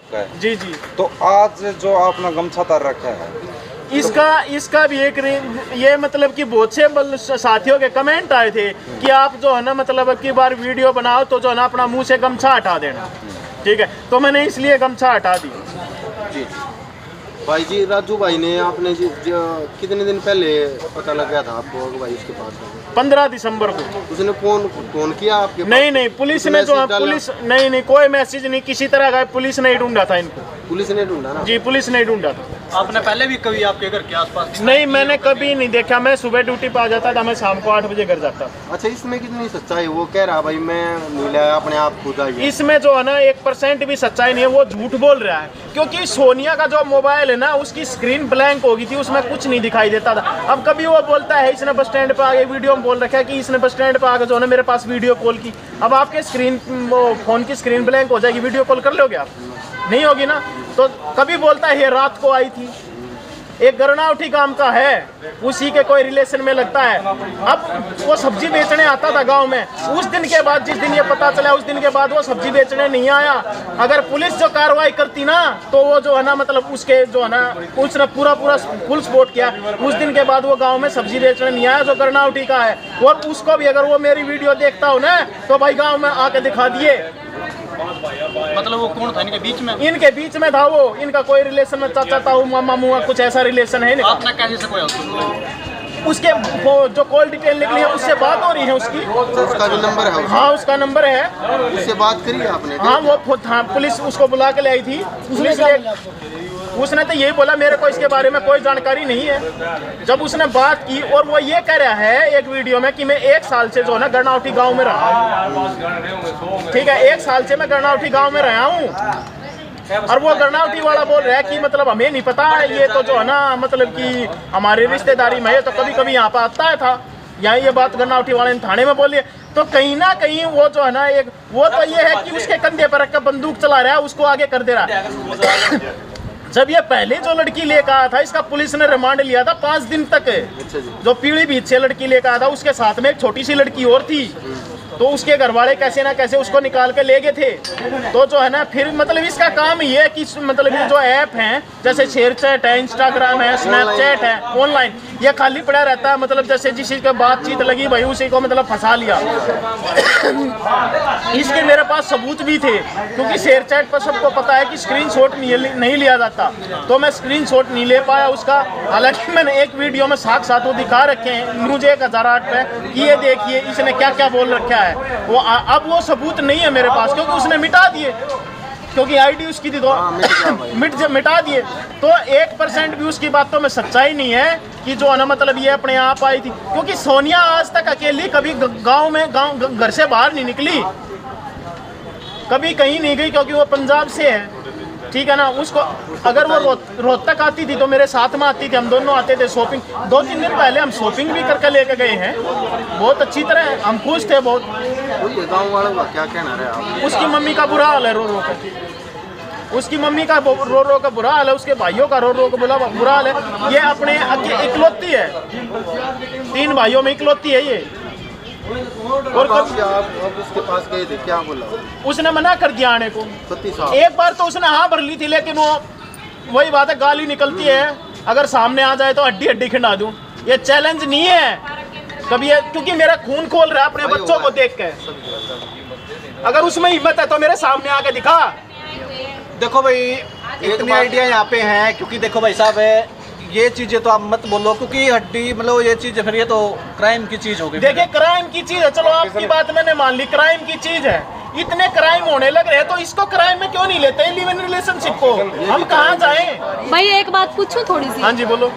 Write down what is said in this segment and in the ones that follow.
चुका है। जी जी। तो आज जो आपने गमछा तार रखा है, इसका भी एक ये मतलब कि बहुत से साथियों के कमेंट आए थे कि आप जो है ना मतलब अब की बार वीडियो बनाओ तो जो है ना अपना मुंह से गमछा हटा देना, ठीक है। तो मैंने इसलिए गमछा हटा दी। जी भाई जी, राजू भाई ने आपने कितने दिन पहले पता लग गया था आपको भाई उसके पास? 15 दिसंबर को। उसने फोन किया आपके पास? नहीं, पुलिस ने जो पुलिस नहीं कोई मैसेज नहीं, किसी तरह का पुलिस ने ढूंढा था इनको। पुलिस ने ढूंढा ना? जी, पुलिस ने ढूंढा था। आपने पहले भी कभी आपके घर के आसपास? नहीं, मैंने कभी नहीं देखा। मैं सुबह ड्यूटी पे आ जाता था, मैं शाम को 8 बजे घर जाता। अच्छा, इसमें कितनी सच्चाई? वो कह रहा भाई मैं नहीं लाया, अपने आप खुद आई। इसमें जो है ना 1% भी सच्चाई नहीं है, वो झूठ बोल रहा है। क्योंकि सोनिया का जो मोबाइल है ना, उसकी स्क्रीन ब्लैंक हो गई थी, उसमें कुछ नहीं दिखाई देता था। अब कभी वो बोलता है इसने बस स्टैंड पे आगे वीडियो में बोल रखा है कि इसने बस स्टैंड पे आगे जो है ना मेरे पास वीडियो कॉल की। अब आपके फोन की स्क्रीन ब्लैंक हो जाएगी, वीडियो कॉल कर लोगे आप? नहीं होगी ना। तो कभी बोलता है ये रात को आई थी। एक गरनावटी काम का है, उसी के कोई रिलेशन में लगता है। अब वो सब्जी बेचने आता था गांव में, उस दिन के बाद जिस दिन ये पता चला उस दिन के बाद वो सब्जी बेचने नहीं आया। अगर पुलिस जो कार्रवाई करती ना तो वो जो है ना मतलब उसके जो है ना उसने पूरा फुल सपोर्ट किया। उस दिन के बाद वो गांव में सब्जी बेचने नहीं आया जो गरनावटी का है। और उसको भी अगर वो मेरी वीडियो देखता हो ना तो भाई गाँव में आके दिखा दिए। मतलब वो कौन था इनके बीच में? इनके बीच में था वो, इनका कोई रिलेशन में चाचा ताऊ मामा मुआ कुछ ऐसा रिलेशन है। आपने कैसे से कोई उसके वो जो कॉल डिटेल निकली है उससे बात हो रही है उसकी। उसका जो नंबर है? हाँ, उसका नंबर है। उससे बात करी आपने? हाँ, वो पुलिस उसको बुला के ले आई थी। उसने तो यही बोला मेरे को इसके बारे में कोई जानकारी नहीं है। जब उसने बात की और वो ये कह रहा है एक वीडियो में कि मैं 1 साल से जो है ना गरनावटी गांव में रहा हूँ, ठीक है। 1 साल से मैं गरनावटी गांव में रहा हूँ। और वो गरनावटी वाला बोल रहा है कि मतलब हमें नहीं पता, ये तो जो है ना मतलब कि हमारी रिश्तेदारी में है, तो कभी कभी यहाँ पर आता था। यहाँ ये बात गरनावटी वाले ने थाने में बोली। तो कहीं ना कहीं वो जो है ना एक वो तो ये है कि उसके कंधे पर रख कर बंदूक चला रहा है, उसको आगे कर दे रहा है। जब ये पहले जो लड़की लेकर आया था, इसका पुलिस ने रिमांड लिया था 5 दिन तक। जो पीलीभीत से लड़की लेकर आया था, उसके साथ में एक छोटी सी लड़की और थी। तो उसके घर वाले कैसे ना कैसे उसको निकाल के ले गए थे। तो जो है ना फिर मतलब इसका काम ये है कि मतलब ये जो ऐप हैं जैसे शेयरचैट है, इंस्टाग्राम है, स्नैपचैट है, ऑनलाइन ये खाली पड़ा रहता है। मतलब जैसे जिस चीज़ की बातचीत लगी भाई उसी को मतलब फंसा लिया। इसके मेरे पास सबूत भी थे क्योंकि शेयरचैट पर सबको पता है कि स्क्रीनशॉट नहीं लिया जाता। तो मैं स्क्रीनशॉट नहीं ले पाया उसका। हालांकि मैंने एक वीडियो में साथ वो दिखा रखे हैं न्यूज़ 1008 पे कि ये देखिए इसने क्या क्या बोल रखा है। वो अब वो सबूत नहीं है मेरे पास क्योंकि उसने मिटा दिए, क्योंकि आईडी उसकी थी तो मिटा दिए। तो 1% भी उसकी बातों में सच्चाई नहीं है कि जो है ना मतलब ये अपने आप आई थी। क्योंकि सोनिया आज तक अकेली कभी गांव घर से बाहर नहीं निकली, कभी कहीं नहीं गई क्योंकि वो पंजाब से है, ठीक है ना। उसको अगर वो रोहतक आती थी तो मेरे साथ में आती थी, हम दोनों आते थे शॉपिंग। 2-3 दिन पहले हम शॉपिंग भी करके लेके गए हैं, बहुत अच्छी तरह हम खुश थे बहुत। गाँव वालों का क्या कहना है? उसकी मम्मी का बुरा हाल है रो कर, उसकी मम्मी का रो का बुरा हाल है, उसके भाइयों का रो का बुरा हाल है। ये अपने इकलौती है, 3 भाइयों में इकलौती है ये। और आप उसके पास गए थे, क्या बोला? उसने मना कर दिया आने को। एक बार तो उसने हाँ भर ली थी, लेकिन वो वही बात है गाली निकलती है अगर सामने आ जाए तो हड्डी खिंडा दूं। ये चैलेंज नहीं है कभी, क्योंकि मेरा खून खोल रहा है अपने बच्चों को देख के। अगर उसमें हिम्मत है तो मेरे सामने आके दिखा। देखो भाई इतनी आइडिया यहाँ पे हैं, क्योंकि देखो भाई साहब है ये चीजें तो आप मत बोलो क्योंकि हड्डी मतलब ये चीज फिर ये तो क्राइम की चीज हो गई। देखिए क्राइम की चीज है, चलो आपकी बात मैंने मान ली, क्राइम की चीज है। इतने क्राइम होने लग रहे हैं तो इसको क्राइम में क्यों नहीं लेते लिव इन रिलेशनशिप को? हम कहाँ जाएं? भाई एक बात पूछूं थोड़ी सी? हाँ जी बोलो।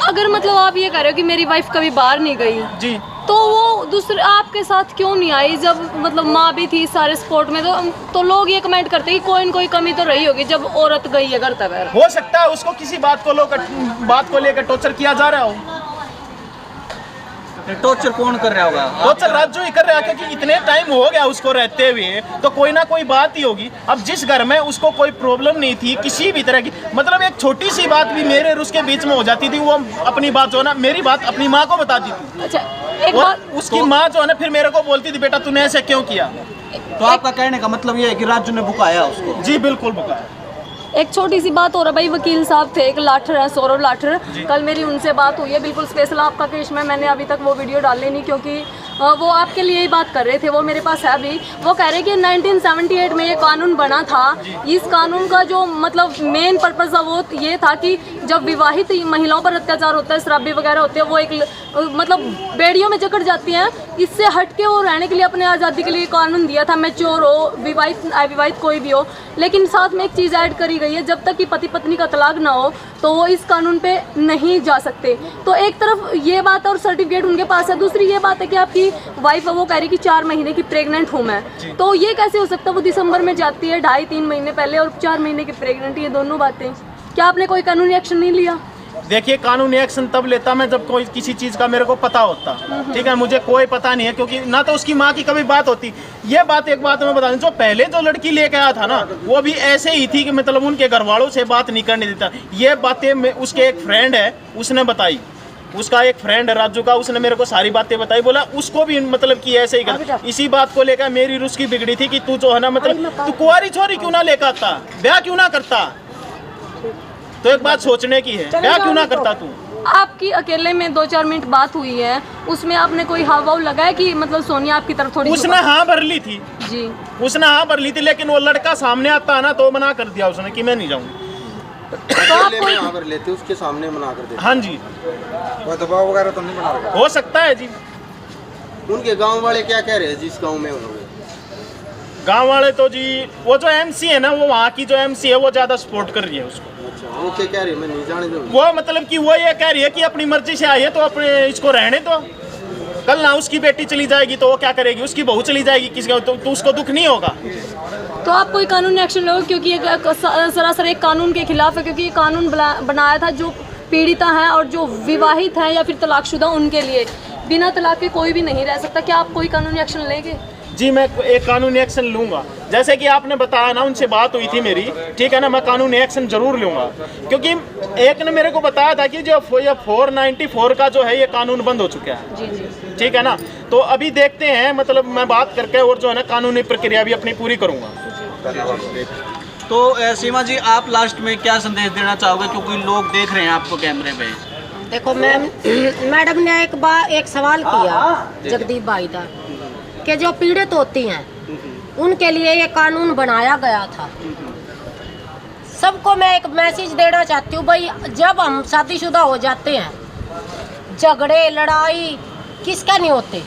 अगर मतलब आप ये कह रहे हो कि मेरी वाइफ कभी बाहर नहीं गई जी, तो वो दूसरे आपके साथ क्यों नहीं आई? जब मतलब माँ भी थी सारे स्पोर्ट में, तो लोग ये कमेंट करते हैं कि कोई न कोई कमी तो रही होगी जब औरत गई है घर तक। हो सकता है उसको किसी बात को लेकर टॉर्चर किया जा रहा हो। टॉर्चर कौन कर रहा होगा? टॉर्चर राजू ही कर रहा है क्योंकि इतने टाइम हो गया उसको रहते हुए, तो कोई ना कोई बात ही होगी। अब जिस घर में उसको कोई प्रॉब्लम नहीं थी किसी भी तरह की, मतलब एक छोटी सी बात भी मेरे और उसके बीच में हो जाती थी, वो अपनी बात जो है ना मेरी बात अपनी माँ को बताती थी। अच्छा, एक और बात उसकी माँ जो है ना फिर मेरे को बोलती थी बेटा तूने ऐसे क्यों किया। तो आपका कहने का मतलब ये है कि राजू ने बुकाया उसको? जी बिल्कुल बुकाया। एक छोटी सी बात हो रहा भाई, वकील साहब थे, एक लाठर है, सौरभ लाठर, कल मेरी उनसे बात हुई है बिल्कुल स्पेशल आपका केस में। मैंने अभी तक वो वीडियो डाली नहीं क्योंकि वो आपके लिए ही बात कर रहे थे, वो मेरे पास है अभी। वो कह रहे कि 1978 में ये कानून बना था। इस कानून का जो मतलब मेन पर्पज़ था वो ये था कि जब विवाहित महिलाओं पर अत्याचार होता है, शराबी वगैरह होते हैं, वो एक मतलब बेड़ियों में जकड़ जाती हैं, इससे हट के वो रहने के लिए अपने आज़ादी के लिए कानून दिया था। मैच्योर हो, विवाहित अविवाहित कोई भी हो, लेकिन साथ में एक चीज़ ऐड करी गई है, जब तक कि पति पत्नी का तलाक ना हो तो वो इस कानून पे नहीं जा सकते। तो एक तरफ ये बात है और सर्टिफिकेट उनके पास है, दूसरी ये बात है कि आपकी वाइफ है वो कह रही कि 4 महीने की प्रेग्नेंट हूँ मैं, तो ये कैसे हो सकता है? वो दिसंबर में जाती है 2.5-3 महीने पहले और 4 महीने की प्रेग्नेंट, ये दोनों बातें। क्या आपने कोई कानूनी एक्शन नहीं लिया? देखिए, कानूनी एक्शन तब लेता मैं जब कोई किसी चीज़ का मेरे को पता होता। ठीक है, मुझे कोई पता नहीं है क्योंकि ना तो उसकी माँ की कभी बात होती। ये बात एक बात मैं बता दूं, जो पहले जो लड़की लेके आया था ना, वो भी ऐसे ही थी कि मतलब उनके घर वालों से बात नहीं करने देता। ये बातें उसके एक फ्रेंड है उसने बताई, उसका एक फ्रेंड है राजू का, उसने मेरे को सारी बातें बताई। बोला उसको भी मतलब कि ऐसे ही कर। इसी बात को लेकर मेरी रुस्की बिगड़ी थी कि तू जो है ना मतलब तू कुंवारी छोरी क्यों ना लेकर आता, ब्याह क्यों ना करता। तो एक बात सोचने की है, ब्याह क्यों ना करता तू। आपकी अकेले में 2-4 मिनट बात हुई है, उसमें आपने कोई हाव भाव लगाया कि मतलब सोनिया आपकी तरफ थोड़ी? उसने हाँ भर ली थी जी, उसने हाँ भर ली थी, लेकिन वो लड़का सामने आता है ना तो मना कर दिया उसने कि मैं नहीं जाऊंगी। तो आप कोई खबर लेते उसके सामने मना कर देते। हाँ जी, कोई दबाव वगैरह तो नहीं बना रखा? हो सकता है जी। उनके गांव वाले क्या कह रहे हैं जिस गांव में उन्होंने? गांव वाले तो जी वो जो एमसी है ना, वो वहाँ की जो एमसी है वो ज्यादा सपोर्ट कर रही है उसको। अच्छा, वो क्या कह रही है मैं नहीं जाने दूंगी। वो मतलब कि वो ये कह रही है कि अपनी मर्जी से आई है तो अपने इसको रहने दो। कल ना उसकी बेटी चली जाएगी तो वो क्या करेगी, उसकी बहू चली जाएगी किसी तो उसको दुख नहीं होगा। तो आप कोई कानूनी एक्शन लो क्योंकि ये सरासर एक कानून के खिलाफ है, क्योंकि ये कानून बनाया था जो पीड़िता हैं और जो विवाहित हैं या फिर तलाकशुदा उनके लिए, बिना तलाक के कोई भी नहीं रह सकता। क्या आप कोई कानूनी एक्शन लेंगे? जी, मैं एक कानूनी एक्शन लूँगा, जैसे कि आपने बताया ना, उनसे बात हुई थी मेरी, ठीक है ना, मैं कानूनी एक्शन जरूर लूँगा। क्योंकि एक ने मेरे को बताया था कि जो 494 का जो है ये कानून बंद हो चुका है। जी जी, ठीक है ना, तो अभी देखते हैं, मतलब मैं बात करके और जो है ना कानूनी प्रक्रिया भी अपनी पूरी करूँगा। तो सीमा जी, आप लास्ट में क्या संदेश देना चाहोगे, क्योंकि लोग देख रहे हैं आपको कैमरे में? देखो मैडम ने एक सवाल किया जगदीप भाई का कि जो पीड़ित होती हैं उनके लिए ये कानून बनाया गया था। सबको मैं एक मैसेज देना चाहती हूँ भाई, जब हम शादीशुदा हो जाते हैं, झगड़े लड़ाई किसका नहीं होते,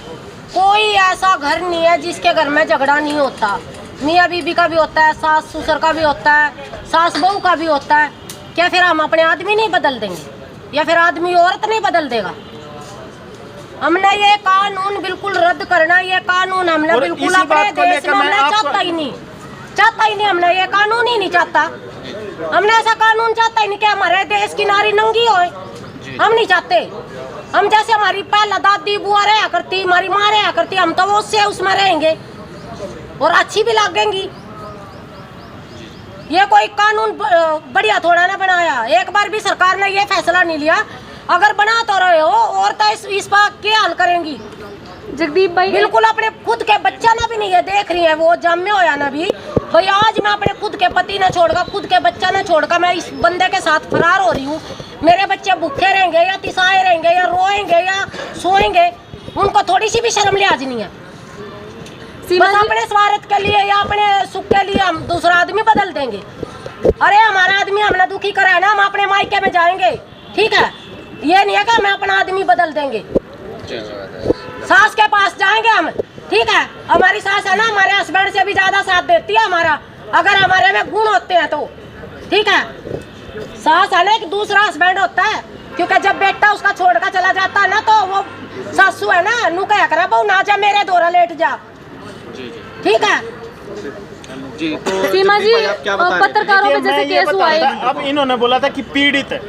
कोई ऐसा घर नहीं है जिसके घर में झगड़ा नहीं होता। मियाँ बीबी का भी होता है, सास ससुर का भी होता है, सास बहू का भी होता है। क्या फिर हम अपने आदमी नहीं बदल देंगे या फिर आदमी औरत नहीं बदल देगा? हमने ये कानून बिल्कुल रद्द करना, ये कानून हमने बिल्कुल अपने देश में हमने चाहता ही नहीं, हमने ये कानून ही नहीं चाहता। हमने ऐसा कानून चाहता ही नहीं कि हमारे देश की नारी नंगी होए, हम नहीं चाहते। हम जैसे हमारी पहला दादी बुआ रहा करती, हमारी माँ रहा करती, हम तो वो उससे उसमें रहेंगे और अच्छी भी लगेंगी। ये कोई कानून बढ़िया थोड़ा ना बनाया, एक बार भी सरकार ने ये फैसला नहीं लिया। अगर बना तो रहे हो और तो इस बात के हल करेंगी। जगदीप भाई बिल्कुल अपने खुद के बच्चा ना भी नहीं है, देख रही है वो जन्मे होया ना भी भाई, आज मैं अपने खुद के पति ना छोड़कर, खुद के बच्चा ना छोड़कर मैं इस बंदे के साथ फरार हो रही हूँ। मेरे बच्चे भूखे रहेंगे या तिसाए रहेंगे या रोएंगे या सोएंगे, उनको थोड़ी सी भी शर्म लिहाज नहीं है। बस अपने स्वार्थ के लिए या अपने सुख के लिए हम दूसरा आदमी बदल देंगे। अरे हमारा आदमी हमने दुखी करा है ना, हम अपने मायके में जाएंगे, ठीक है। ये नहीं है कि हम अपना आदमी बदल देंगे। सास के पास जाएंगे हम, ठीक है। हमारी सास है ना, हमारे हस्बैंड से भी ज्यादा साथ देती है हमारा, अगर हमारे में गुण होते हैं तो, ठीक है। सास है ना एक दूसरा हस्बैंड होता है, क्योंकि जब बेटा उसका छोड़कर चला जाता है ना, तो वो सासू है ना, नू कह कर बहू ना जा मेरे दोरा लेट जा, ठीक है जी। तो सीमा जी, क्या बता रहे थे? पत्रकारों पे जैसे केस हुआ है, अब इन्होंने बोला था कि पीड़ित है,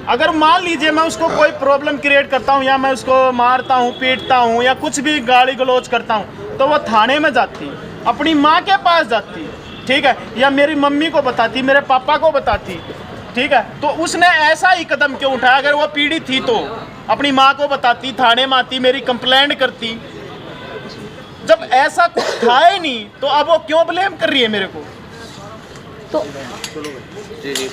अगर मान लीजिए मैं उसको कोई प्रॉब्लम क्रिएट करता हूँ या मैं उसको मारता हूँ, पीटता हूँ या कुछ भी गाली गलौज करता हूँ, तो वो थाने में जाती, अपनी माँ के पास जाती, ठीक है, या मेरी मम्मी को बताती, मेरे पापा को बताती, ठीक है। तो उसने ऐसा ही कदम क्यों उठाया? अगर वो पीड़ित थी तो अपनी माँ को बताती, थाने में आती, मेरी कंप्लेंट करती। जब ऐसा कुछ था ही नहीं तो अब वो क्यों ब्लेम कर रही है मेरे को? तो जी जी